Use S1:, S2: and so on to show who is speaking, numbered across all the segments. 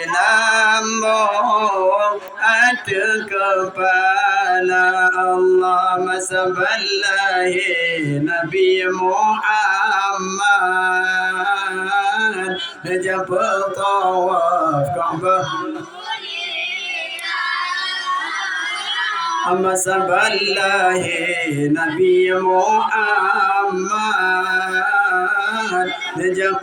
S1: lambung atas kepala Allah masaballahi Nabi Muhammad Najab tawaf Ka'bah masaballahi Nabi Muhammad Najab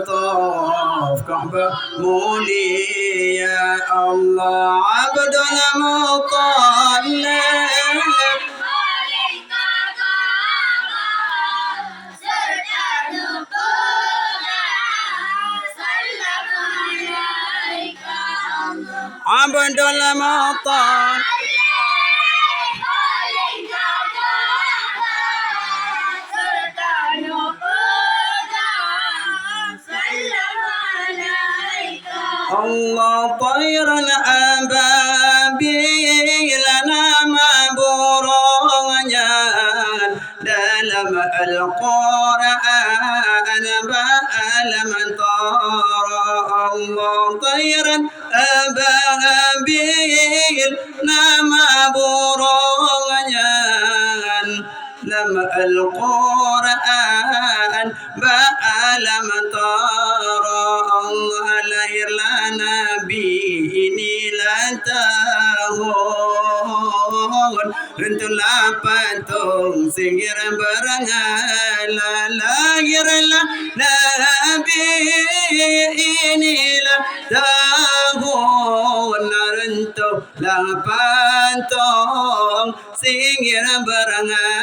S1: tawaf Ka'bah mulia Allah Abdul Muttalib Abdul Muttalib الله طير الأبابيل لنا بروجا دلم القرآن بأل من طار الله طير الأبابيل لنا بروجا لما القرآن بأل من طار الله lahir lana bini latahun rentulah patung singgir berangala lahir lana bini latahun rentulah patung singgir berangala